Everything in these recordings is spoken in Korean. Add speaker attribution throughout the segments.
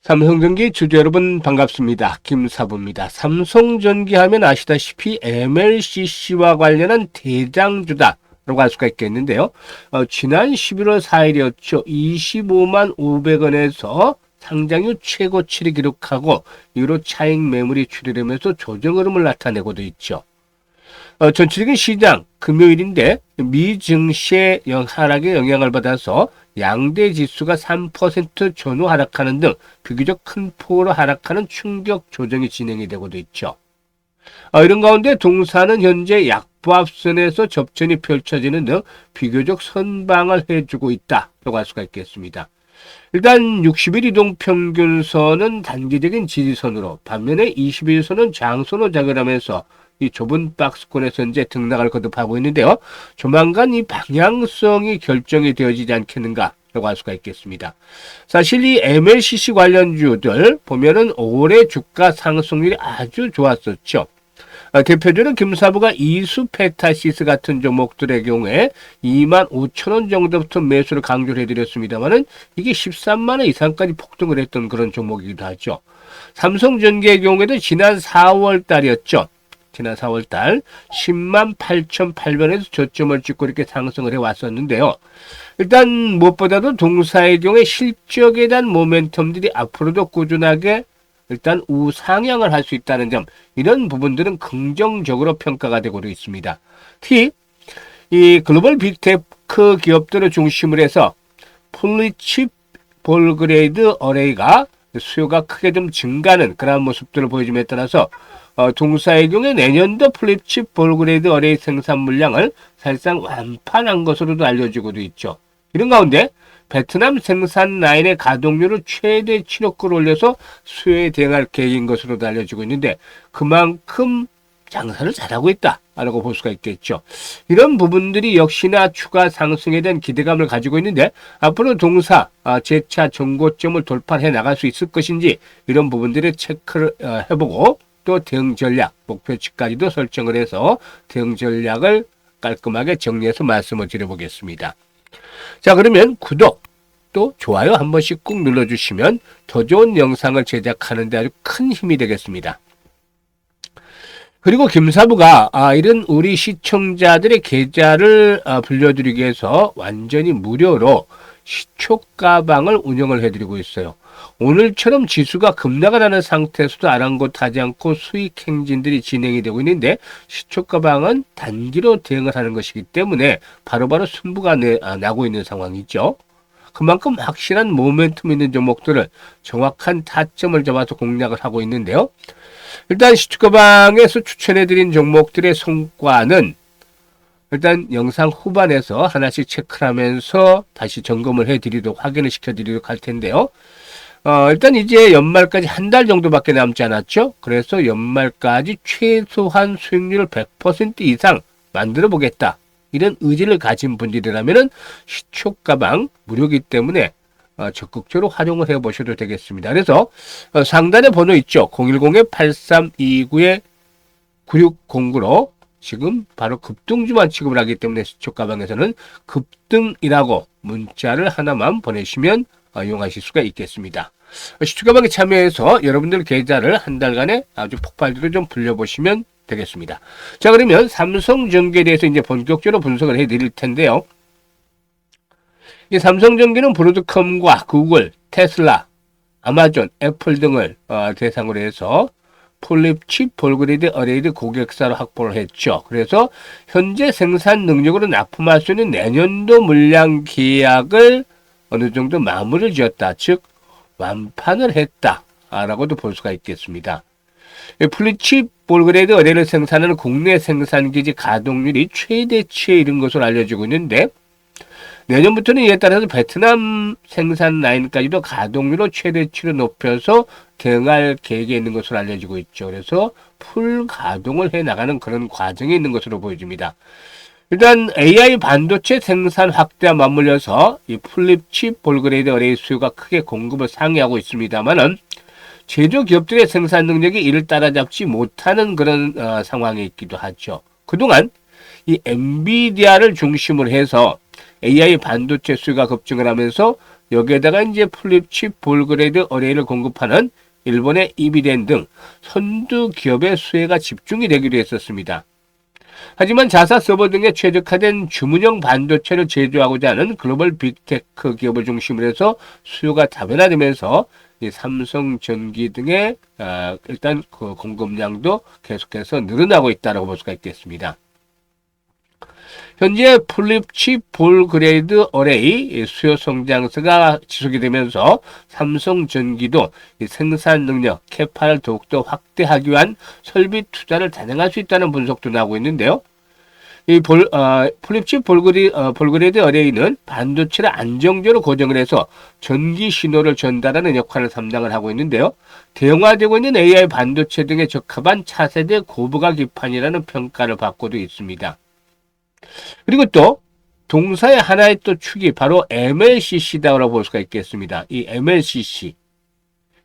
Speaker 1: 삼성전기 주주 여러분 반갑습니다. 김사부입니다. 삼성전기 하면 아시다시피 MLCC와 관련한 대장주다라고 할 수가 있겠는데요. 지난 11월 4일이었죠. 25만 500원에서 상장후 최고치를 기록하고 이후로 차익 매물이 출현하면서 조정 흐름을 나타내고도 있죠. 전체적인 시장 금요일인데 미 증시의 하락에 영향을 받아서 양대 지수가 3% 전후 하락하는 등 비교적 큰 폭으로 하락하는 충격 조정이 진행이 되고도 있죠. 이런 가운데 동사는 현재 약보합선에서 접전이 펼쳐지는 등 비교적 선방을 해주고 있다라고 할 수가 있겠습니다. 일단 60일 이동 평균선은 단기적인 지지선으로, 반면에 21선은 장선으로 작용하면서 이 좁은 박스권에서 현재 등락을 거듭하고 있는데요. 조만간 이 방향성이 결정이 되어지지 않겠는가라고 할 수가 있겠습니다. 사실 이 MLCC 관련주들 보면은 올해 주가 상승률이 아주 좋았었죠. 대표적으로 김사부가 이수페타시스 같은 종목들의 경우에 25,000원 정도부터 매수를 강조를 해드렸습니다만은 이게 13만원 이상까지 폭등을 했던 그런 종목이기도 하죠. 삼성전기의 경우에도 지난 4월 달이었죠. 지난 4월달 10만 8,800원에서 저점을 찍고 이렇게 상승을 해왔었는데요. 일단 무엇보다도 동사의 경우에 실적에 대한 모멘텀들이 앞으로도 꾸준하게 일단 우상향을 할 수 있다는 점, 이런 부분들은 긍정적으로 평가가 되고도 있습니다. 특히 이 글로벌 빅테크 기업들을 중심으로 해서 플리칩 볼그레이드 어레이가 수요가 크게 좀 증가하는 그런 모습들을 보여줌에 따라서 동사의 경우에 내년도 플립칩 볼그레이드 어레이 생산 물량을 사실상 완판한 것으로도 알려지고도 있죠. 이런 가운데 베트남 생산 라인의 가동률을 최대치로 끌어올려서 수요에 대응할 계획인 것으로도 알려지고 있는데 그만큼 장사를 잘하고 있다라고 볼 수가 있겠죠. 이런 부분들이 역시나 추가 상승에 대한 기대감을 가지고 있는데 앞으로 동사 재차 정고점을 돌파해 나갈 수 있을 것인지 이런 부분들을 체크를 해보고 또 대응 전략, 목표치까지도 설정을 해서 대응 전략을 깔끔하게 정리해서 말씀을 드려보겠습니다. 자, 그러면 구독 또 좋아요 한 번씩 꾹 눌러주시면 더 좋은 영상을 제작하는 데 아주 큰 힘이 되겠습니다. 그리고 김사부가 이런 우리 시청자들의 계좌를 불려드리기 위해서 완전히 무료로 시초가방을 운영을 해드리고 있어요. 오늘처럼 지수가 급락을 하는 상태에서도 아랑곳하지 않고 수익 행진들이 진행이 되고 있는데 시초가방은 단기로 대응을 하는 것이기 때문에 바로바로 승부가 나고 있는 상황이죠. 그만큼 확실한 모멘텀 있는 종목들을 정확한 타점을 잡아서 공략을 하고 있는데요. 일단 시초가방에서 추천해드린 종목들의 성과는 일단 영상 후반에서 하나씩 체크를 하면서 다시 점검을 해드리도록, 확인을 시켜드리도록 할 텐데요. 일단 이제 연말까지 한 달 정도밖에 남지 않았죠. 그래서 연말까지 최소한 수익률을 100% 이상 만들어 보겠다, 이런 의지를 가진 분들이라면은 시초가방 무료이기 때문에 적극적으로 활용을 해보셔도 되겠습니다. 그래서 상단에 번호 있죠. 010-8329-9609로 지금 바로 급등주만 취급을 하기 때문에 시초가방에서는 급등이라고 문자를 하나만 보내시면 이용하실 수가 있겠습니다. 시초가방에 참여해서 여러분들 계좌를 한 달간의 아주 폭발적으로 좀 불려보시면 되겠습니다. 자, 그러면 삼성전기에 대해서 이제 본격적으로 분석을 해드릴 텐데요. 이 삼성전기는 브로드컴과 구글, 테슬라, 아마존, 애플 등을 대상으로 해서 플립칩 볼그레이드 어레이드 고객사로 확보를 했죠. 그래서 현재 생산 능력으로 납품할 수 있는 내년도 물량 계약을 어느 정도 마무리를 지었다, 즉 완판을 했다라고도 볼 수가 있겠습니다. 플립칩 볼그레이드 어레이를 생산하는 국내 생산기지 가동률이 최대치에 이른 것으로 알려지고 있는데 내년부터는 이에 따라서 베트남 생산 라인까지도 가동률을 최대치로 높여서 대응할 계획에 있는 것으로 알려지고 있죠. 그래서 풀 가동을 해나가는 그런 과정에 있는 것으로 보여집니다. 일단 AI 반도체 생산 확대와 맞물려서 이 플립칩 볼그레이드 어레이 수요가 크게 공급을 상회하고 있습니다만은 제조기업들의 생산 능력이 이를 따라잡지 못하는 그런 상황에 있기도 하죠. 그동안 이 엔비디아를 중심으로 해서 AI 반도체 수요가 급증을 하면서 여기에다가 이제 플립칩 볼그레이드 어레이를 공급하는 일본의 이비덴 등 선두 기업의 수혜가 집중이 되기도 했었습니다. 하지만 자사 서버 등에 최적화된 주문형 반도체를 제조하고자 하는 글로벌 빅테크 기업을 중심으로 해서 수요가 다변화되면서 이 삼성전기 등의 일단 그 공급량도 계속해서 늘어나고 있다고 볼 수가 있겠습니다. 현재 플립칩 볼그레이드 어레이 수요 성장세가 지속이 되면서 삼성전기도 생산 능력, 캐파를 더욱더 확대하기 위한 설비 투자를 단행할 수 있다는 분석도 나오고 있는데요. 이 플립칩 볼그레이드 어레이는 반도체를 안정적으로 고정을 해서 전기 신호를 전달하는 역할을 담당을 하고 있는데요. 대형화되고 있는 AI 반도체 등에 적합한 차세대 고부가 기판이라는 평가를 받고도 있습니다. 그리고 또 동사의 하나의 또 축이 바로 MLCC다라고 볼 수가 있겠습니다. 이 MLCC,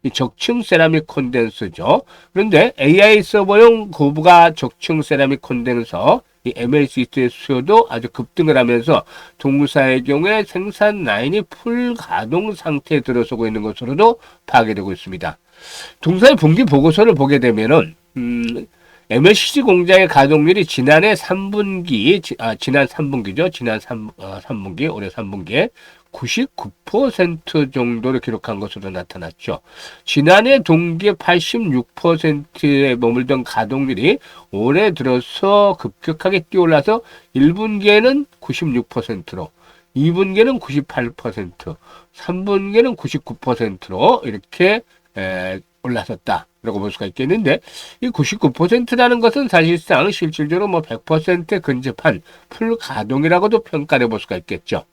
Speaker 1: 이 적층 세라믹 콘덴서죠. 그런데 AI 서버용 고부가 적층 세라믹 콘덴서, 이 MLCC의 수요도 아주 급등을 하면서 동사의 경우에 생산 라인이 풀 가동 상태에 들어서고 있는 것으로도 파악되고 있습니다. 동사의 분기 보고서를 보게 되면은 MLCC 공장의 가동률이 지난해 3분기, 지난 3분기죠. 지난 3분기, 올해 3분기에 99% 정도를 기록한 것으로 나타났죠. 지난해 동기에 86%에 머물던 가동률이 올해 들어서 급격하게 뛰어올라서 1분기에는 96%로, 2분기에는 98%, 3분기에는 99%로 이렇게 올라섰다라고 볼 수가 있겠는데, 이 99%라는 것은 사실상 실질적으로 뭐 100%에 근접한 풀 가동이라고도 평가해 볼 수가 있겠죠.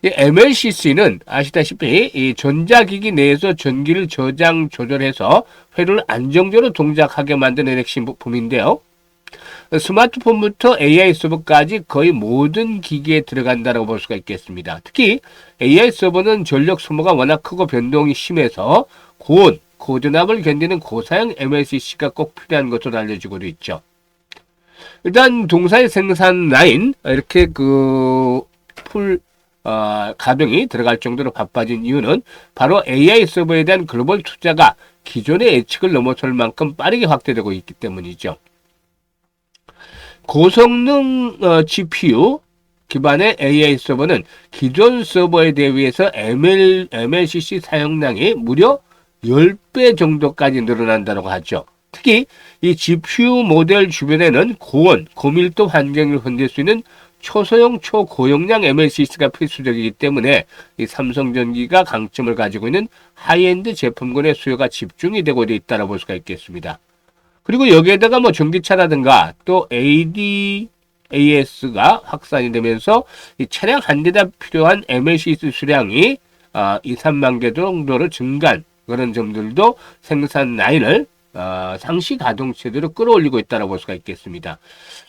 Speaker 1: 이 MLCC는 아시다시피 이 전자기기 내에서 전기를 저장 조절해서 회로를 안정적으로 동작하게 만드는 핵심 부품인데요. 스마트폰부터 AI 서버까지 거의 모든 기기에 들어간다고 볼 수가 있겠습니다. 특히 AI 서버는 전력 소모가 워낙 크고 변동이 심해서 고전압을 견디는 고사양 MLCC가 꼭 필요한 것으로 알려지고도 있죠. 일단 동사의 생산 라인 이렇게 가동이 들어갈 정도로 바빠진 이유는 바로 AI 서버에 대한 글로벌 투자가 기존의 예측을 넘어설 만큼 빠르게 확대되고 있기 때문이죠. 고성능 GPU 기반의 AI 서버는 기존 서버에 대비해서 MLCC 사용량이 무려 10배 정도까지 늘어난다고 하죠. 특히 이 GPU 모델 주변에는 고밀도 환경을 흔들 수 있는 초소형 초고용량 MLCC가 필수적이기 때문에 이 삼성전기가 강점을 가지고 있는 하이엔드 제품군의 수요가 집중이 되고 있다고 볼 수가 있겠습니다. 그리고 여기에다가 뭐 전기차라든가 또 ADAS가 확산이 되면서 이 차량 한 대당 필요한 MLCC 수량이 2, 3만 개 정도로 증가한 그런 점들도 생산 라인을 상시 가동 체제로 끌어올리고 있다고 볼 수가 있겠습니다.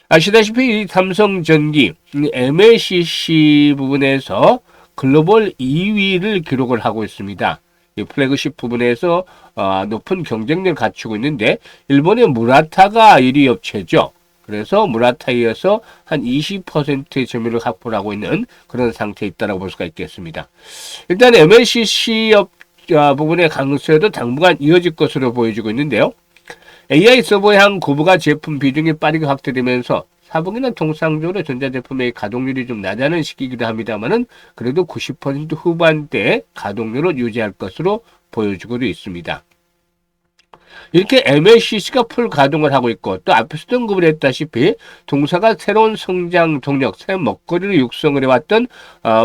Speaker 1: 아시다시피 이 삼성전기 MLCC 부분에서 글로벌 2위를 기록을 하고 있습니다. 이 플래그십 부분에서 높은 경쟁력을 갖추고 있는데 일본의 무라타가 1위 업체죠. 그래서 무라타에 이어서 한 20%의 점유율을 확보를 하고 있는 그런 상태에 있다고 볼 수가 있겠습니다. 일단 MLCC 부분의 강세도 당분간 이어질 것으로 보여지고 있는데요. AI 서버향 고부가 제품 비중이 빠르게 확대되면서 4분기는 통상적으로 전자제품의 가동률이 좀 낮아는 시기이기도 합니다만은 그래도 90% 후반대의 가동률을 유지할 것으로 보여지고도 있습니다. 이렇게 MLCC가 풀 가동을 하고 있고 또 앞에서도 언급을 했다시피 동사가 새로운 성장 동력, 새 먹거리를 육성을 해왔던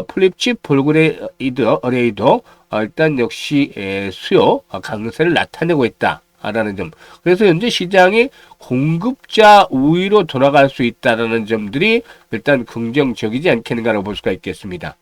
Speaker 1: 플립칩 볼그레이드 어레이도 일단 역시 수요 강세를 나타내고 있다. 라는 점. 그래서 현재 시장이 공급자 우위로 돌아갈 수 있다는 점들이 일단 긍정적이지 않겠는가라고 볼 수가 있겠습니다.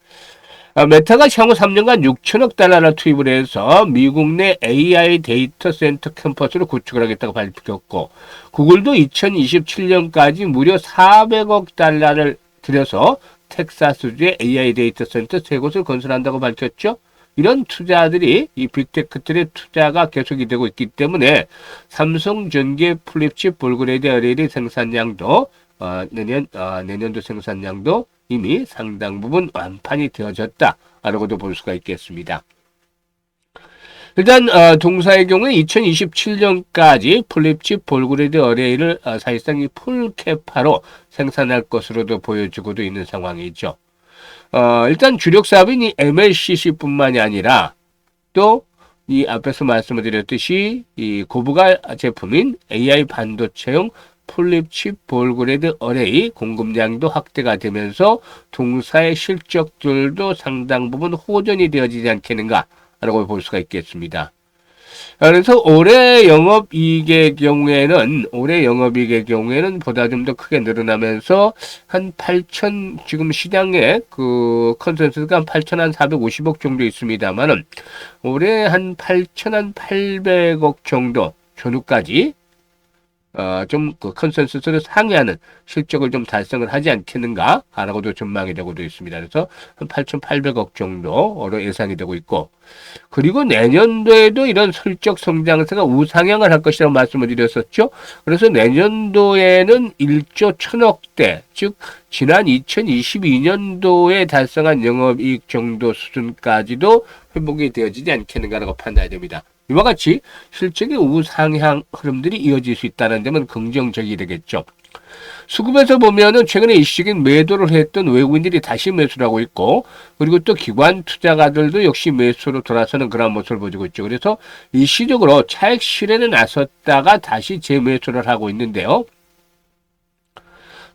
Speaker 1: 메타가 향후 3년간 6천억 달러를 투입을 해서 미국 내 AI 데이터 센터 캠퍼스를 구축을 하겠다고 밝혔고, 구글도 2027년까지 무려 400억 달러를 들여서 텍사스주의 AI 데이터 센터 3곳을 건설한다고 밝혔죠. 이런 투자들이 이 빅테크들의 투자가 계속이 되고 있기 때문에 삼성전기의 플립칩 볼그레이드 어레이 생산량도 내년도 생산량도 이미 상당 부분 완판이 되어졌다 라고도 볼 수가 있겠습니다. 일단 동사의 경우에 2027년까지 플립칩 볼그레이드 어레이를 사실상 이 풀캐파로 생산할 것으로도 보여지고도 있는 상황이죠. 일단 주력 사업인 이 MLCC뿐만이 아니라 또 이 앞에서 말씀을 드렸듯이 이 고부가 제품인 AI 반도체용 플립칩 볼그레이드 어레이 공급량도 확대가 되면서 동사의 실적들도 상당 부분 호전이 되어지지 않겠는가라고 볼 수가 있겠습니다. 그래서 올해 영업이익의 경우에는 보다 좀 더 크게 늘어나면서 한 8천, 지금 시장에 그 컨센서스가 한 8,450억 정도 있습니다만은 올해 한 8,800억 정도 전후까지 좀 그 컨센서스를 상회하는 실적을 좀 달성을 하지 않겠는가라고도 전망이 되고도 있습니다. 그래서 한 8,800억 정도로 예상이 되고 있고, 그리고 내년도에도 이런 실적 성장세가 우상향을 할 것이라고 말씀을 드렸었죠. 그래서 내년도에는 1조 1,000억대, 즉 지난 2022년도에 달성한 영업이익 정도 수준까지도 회복이 되어지지 않겠는가라고 판단이 됩니다. 이와 같이 실적의 우상향 흐름들이 이어질 수 있다는 점은 긍정적이 되겠죠. 수급에서 보면은 최근에 일시적인 매도를 했던 외국인들이 다시 매수를 하고 있고, 그리고 또 기관 투자가들도 역시 매수로 돌아서는 그런 모습을 보여주고 있죠. 그래서 일시적으로 차익 실현에 나섰다가 다시 재매수를 하고 있는데요.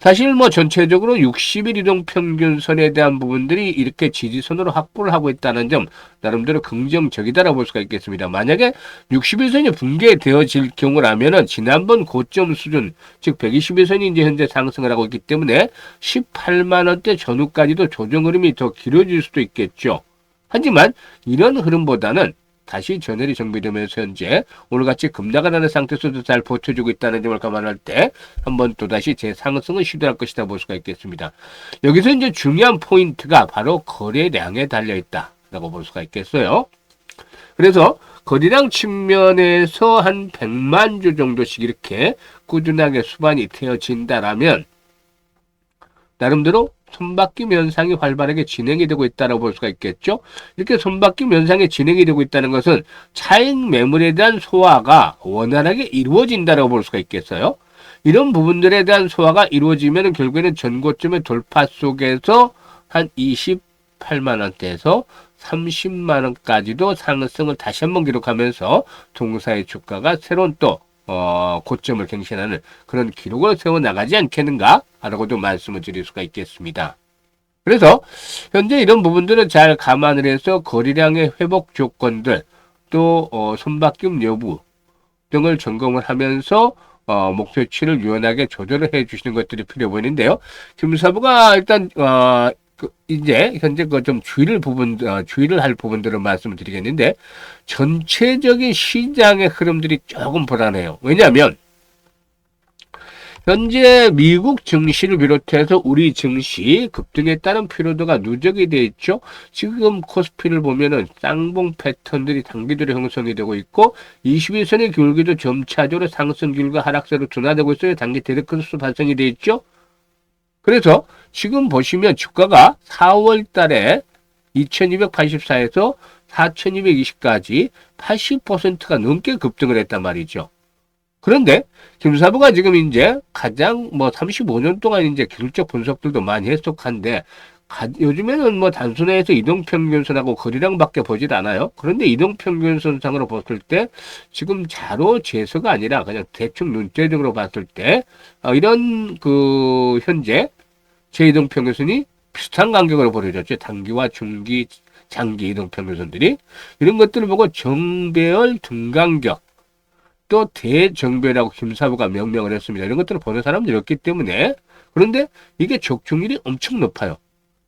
Speaker 1: 사실 뭐 전체적으로 60일 이동평균선에 대한 부분들이 이렇게 지지선으로 확보를 하고 있다는 점 나름대로 긍정적이다라고 볼 수가 있겠습니다. 만약에 60일선이 붕괴되어질 경우라면은 지난번 고점 수준, 즉 120일선이 이제 현재 상승을 하고 있기 때문에 18만 원대 전후까지도 조정 흐름이 더 길어질 수도 있겠죠. 하지만 이런 흐름보다는 다시 전열이 정비되면서 현재 오늘같이 급락하는 상태에서도 잘 버텨주고 있다는 점을 감안할 때 한번 또다시 재상승을 시도할 것이다 볼 수가 있겠습니다. 여기서 이제 중요한 포인트가 바로 거래량에 달려있다라고 볼 수가 있겠어요. 그래서 거래량 측면에서 한 100만 주 정도씩 이렇게 꾸준하게 수반이 되어진다라면 나름대로 손바뀜 현상이 활발하게 진행이 되고 있다고 볼 수가 있겠죠. 이렇게 손바뀜 현상이 진행이 되고 있다는 것은 차익 매물에 대한 소화가 원활하게 이루어진다고 볼 수가 있겠어요. 이런 부분들에 대한 소화가 이루어지면 결국에는 전고점의 돌파 속에서 한 28만 원대에서 30만 원까지도 상승을 다시 한번 기록하면서 동사의 주가가 새로운 또 고점을 갱신하는 그런 기록을 세워나가지 않겠는가라고도 말씀을 드릴 수가 있겠습니다. 그래서 현재 이런 부분들은 잘 감안을 해서 거래량의 회복 조건들, 또 손바뀜 여부 등을 점검을 하면서 목표치를 유연하게 조절을 해 주시는 것들이 필요해 보이는데요. 김사부가 일단 이제 현재 그 좀 주의를 할 부분들을 말씀을 드리겠는데, 전체적인 시장의 흐름들이 조금 불안해요. 왜냐하면 현재 미국 증시를 비롯해서 우리 증시 급등에 따른 피로도가 누적이 되어 있죠. 지금 코스피를 보면은 쌍봉 패턴들이 단기적으로 형성이 되고 있고, 21선의 기울기도 점차적으로 상승 기울기가 하락세로 둔화되고 있어요. 단기 데드크로스 발생이 되어 있죠. 그래서 지금 보시면 주가가 4월 달에 2284에서 4220까지 80%가 넘게 급등을 했단 말이죠. 그런데 김사부가 지금 이제 가장 35년 동안 이제 기술적 분석들도 많이 해석한데, 요즘에는 단순해서 이동평균선하고 거리량밖에 보질 않아요. 그런데 이동평균선상으로 봤을 때 지금 자로 재서가 아니라 그냥 대충 눈대중으로 봤을 때 이런 현재 제2이동평균선이 비슷한 간격으로 벌어졌죠. 단기와 중기, 장기 이동평균선들이. 이런 것들을 보고 정배열 등간격, 또 대정배라고 김사부가 명명을 했습니다. 이런 것들을 보는 사람들이 없기 때문에. 그런데 이게 적중률이 엄청 높아요.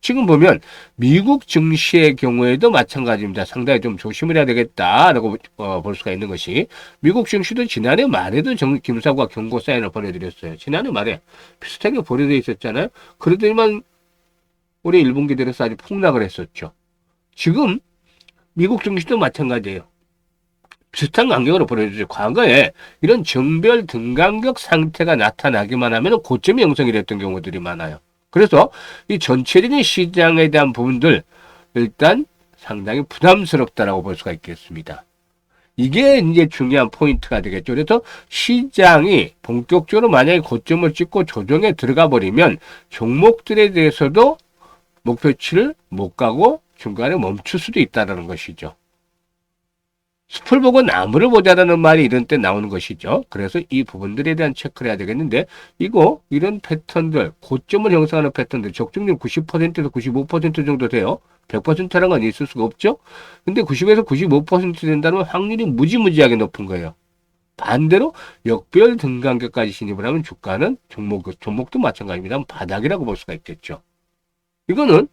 Speaker 1: 지금 보면 미국 증시의 경우에도 마찬가지입니다. 상당히 좀 조심을 해야 되겠다라고 볼 수가 있는 것이, 미국 증시도 지난해 말에도 김사부가 경고 사인을 보내드렸어요. 지난해 말에 비슷하게 보내져 있었잖아요. 그러더니만 올해 1분기 들어서 아주 폭락을 했었죠. 지금 미국 증시도 마찬가지예요. 비슷한 간격으로 보내주죠. 과거에 이런 정별 등간격 상태가 나타나기만 하면 고점이 형성이 됐던 경우들이 많아요. 그래서 이 전체적인 시장에 대한 부분들, 일단 상당히 부담스럽다라고 볼 수가 있겠습니다. 이게 이제 중요한 포인트가 되겠죠. 그래서 시장이 본격적으로 만약에 고점을 찍고 조정에 들어가 버리면 종목들에 대해서도 목표치를 못 가고 중간에 멈출 수도 있다는 것이죠. 숲을 보고 나무를 보자라는 말이 이런 때 나오는 것이죠. 그래서 이 부분들에 대한 체크를 해야 되겠는데, 이런 패턴들, 고점을 형성하는 패턴들, 적중률 90%에서 95% 정도 돼요. 100%라는 건 있을 수가 없죠. 근데 90에서 95% 된다면 확률이 무지무지하게 높은 거예요. 반대로 역별 등간격까지 진입을 하면 주가는 종목도 마찬가지입니다. 바닥이라고 볼 수가 있겠죠. 이거는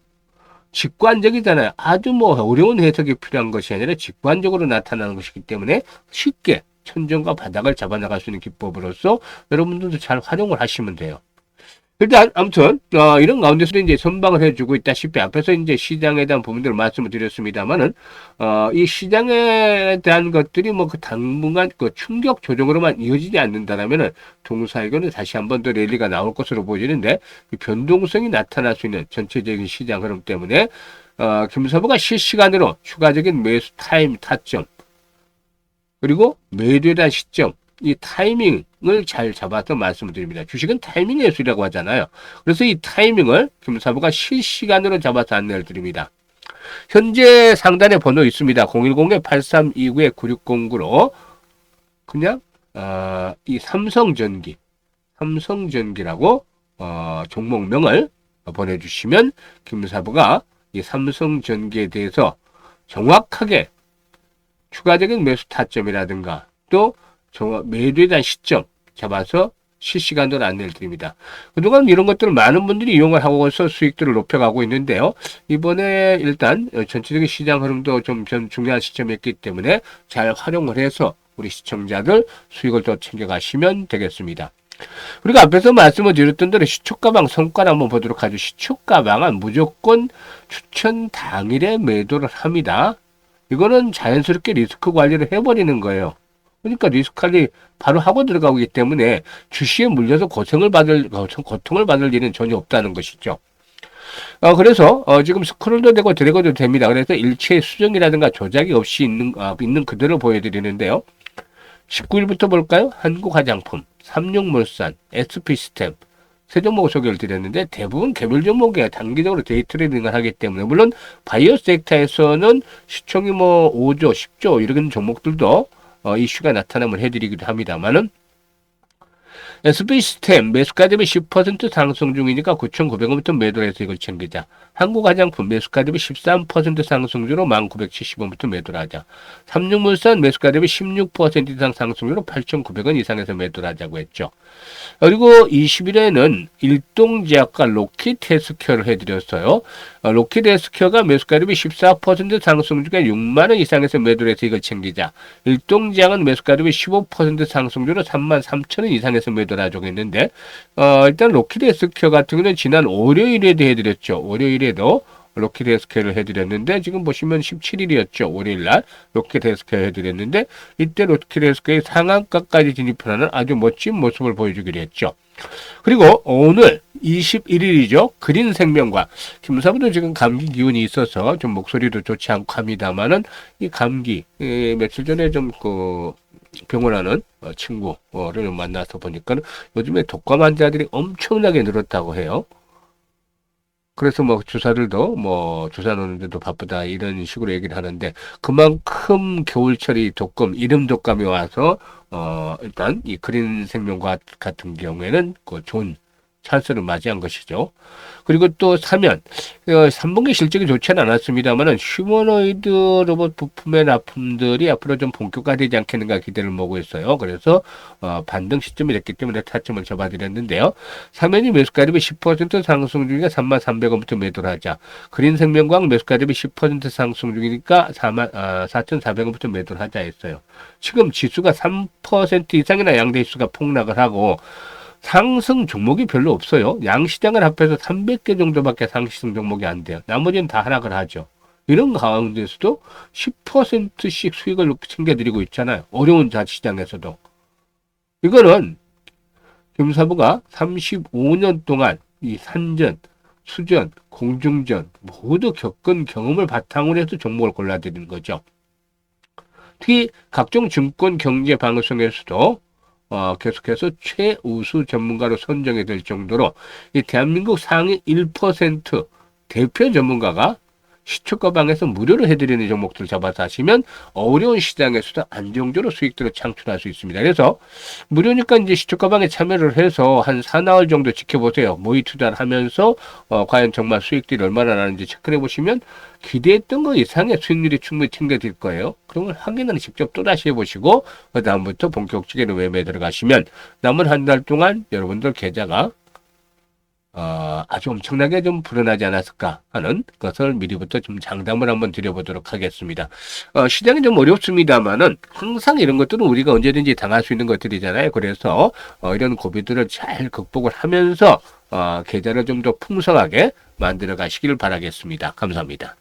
Speaker 1: 직관적이잖아요. 아주 뭐 어려운 해석이 필요한 것이 아니라 직관적으로 나타나는 것이기 때문에 쉽게 천정과 바닥을 잡아나갈 수 있는 기법으로서 여러분들도 잘 활용을 하시면 돼요. 일단 아무튼 이런 가운데서도 이제 선방을 해주고 있다시피 앞에서 이제 시장에 대한 부분들을 말씀을 드렸습니다만은 이 시장에 대한 것들이 뭐 그 당분간 그 충격 조정으로만 이어지지 않는다라면은 동사이거는 다시 한번 더 랠리가 나올 것으로 보이는데 이 변동성이 나타날 수 있는 전체적인 시장 흐름 때문에 김서부가 실시간으로 추가적인 매수 타임 타점 그리고 매도에 대한 시점 이 타이밍을 잘 잡아서 말씀을 드립니다. 주식은 타이밍 예술이라고 하잖아요. 그래서 이 타이밍을 김사부가 실시간으로 잡아서 안내를 드립니다. 현재 상단에 번호 있습니다. 010-8329-9609로 그냥 이 삼성전기라고 종목명을 보내주시면 김사부가 이 삼성전기에 대해서 정확하게 추가적인 매수 타점이라든가 또 매도에 대한 시점 잡아서 실시간으로 안내를 드립니다. 그동안 이런 것들을 많은 분들이 이용을 하고서 수익들을 높여가고 있는데요. 이번에 일단 전체적인 시장 흐름도 좀 중요한 시점이었기 때문에 잘 활용을 해서 우리 시청자들 수익을 더 챙겨가시면 되겠습니다. 우리가 앞에서 말씀을 드렸던 대로 시초가방 성과를 한번 보도록 하죠. 시초가방은 무조건 추천 당일에 매도를 합니다. 이거는 자연스럽게 리스크 관리를 해버리는 거예요. 그러니까 리스크 관리 바로 하고 들어가기 때문에 주시에 물려서 고통을 받을 일은 전혀 없다는 것이죠. 그래서 지금 스크롤도 되고 드래그도 됩니다. 그래서 일체 수정이라든가 조작이 없이 있는 그대로 보여드리는데요. 19일부터 볼까요? 한국화장품, 삼육물산, SP스템 세 종목 소개를 드렸는데 대부분 개별 종목에 단기적으로 데이 트레이딩을 하기 때문에 물론 바이오 섹터에서는 시총이 뭐 5조, 10조 이런 종목들도 이슈가 나타나면 해드리기도 합니다만은 SP시스템 매수가 대비 10% 상승 중이니까 9,900원부터 매도를 해서 이걸 챙기자. 한국화장품 매수가 대비 13% 상승주로 1,970원부터 매도를 하자. 삼육물산 매수가 대비 16% 이상 상승주로 8,900원 이상에서 매도를 하자고 했죠. 그리고 20일에는 일동제약과 로킷헬스케어를 해드렸어요. 로킷헬스케어가 매수가 대비 14% 상승주가 6만원 이상에서 매도를 해서 이걸 챙기자. 일동제약은 매수가 대비 15% 상승주로 33,000원 이상에서 매도를 하자고 했는데 일단 로킷헬스케어 같은 경우는 지난 월요일에도 해드렸죠. 월요일에도 로킷헬스케어를 해드렸는데 지금 보시면 17일이었죠. 월요일날 로킷헬스케어 해드렸는데 이때 로킷헬스케어의 상한가까지 진입하는 아주 멋진 모습을 보여주기로 했죠. 그리고 오늘 21일이죠. 그린생명과 김사부도 지금 감기 기운이 있어서 좀 목소리도 좋지 않고 합니다만은 이 감기 며칠 전에 좀 병원 하는 친구를 만나서 보니까 요즘에 독감 환자들이 엄청나게 늘었다고 해요. 그래서 뭐 주사들도 뭐 주사 놓는데도 바쁘다 이런 식으로 얘기를 하는데 그만큼 겨울철이 이름 독감이 와서 일단 이 그린생명과 같은 경우에는 좋은 찬스를 맞이한 것이죠. 그리고 또 3분기 실적이 좋지는 않았습니다만은 휴머노이드 로봇 부품의 납품들이 앞으로 좀 본격화되지 않겠는가 기대를 모으고 있어요. 그래서 반등 시점이 됐기 때문에 타점을 잡아드렸는데요. 3연이 매수가 대비 10% 상승 중이니까 33,300원부터 매도를 하자. 그린생명광 매수가 대비 10% 상승 중이니까 4,400원부터 매도를 하자 했어요. 지금 지수가 3% 이상이나 양대지수가 폭락을 하고 상승 종목이 별로 없어요. 양시장을 합해서 300개 정도밖에 상승 종목이 안 돼요. 나머지는 다 하락을 하죠. 이런 가운데서도 10%씩 수익을 챙겨드리고 있잖아요. 어려운 시장에서도. 이거는 김사부가 35년 동안 이 산전, 수전, 공중전 모두 겪은 경험을 바탕으로 해서 종목을 골라드리는 거죠. 특히 각종 증권 경제 방송에서도 계속해서 최우수 전문가로 선정이 될 정도로 이 대한민국 상위 1% 대표 전문가가 시초가 방에서 무료로 해드리는 종목들을 잡아서 하시면 어려운 시장에서도 안정적으로 수익들을 창출할 수 있습니다. 그래서 무료니까 이제 시초가 방에 참여를 해서 한 4나흘 정도 지켜보세요. 모의 투자를 하면서 과연 정말 수익들이 얼마나 나는지 체크해 보시면 기대했던 것 이상의 수익률이 충분히 챙겨질 거예요. 그러면 확인을 직접 또다시 해보시고 그 다음부터 본격적인 매매에 들어가시면 남은 한 달 동안 여러분들 계좌가 아주 엄청나게 좀 불어나지 않았을까 하는 것을 미리부터 좀 장담을 한번 드려보도록 하겠습니다. 시장이 좀 어렵습니다만은 항상 이런 것들은 우리가 언제든지 당할 수 있는 것들이잖아요. 그래서 이런 고비들을 잘 극복을 하면서 계좌를 좀 더 풍성하게 만들어 가시기를 바라겠습니다. 감사합니다.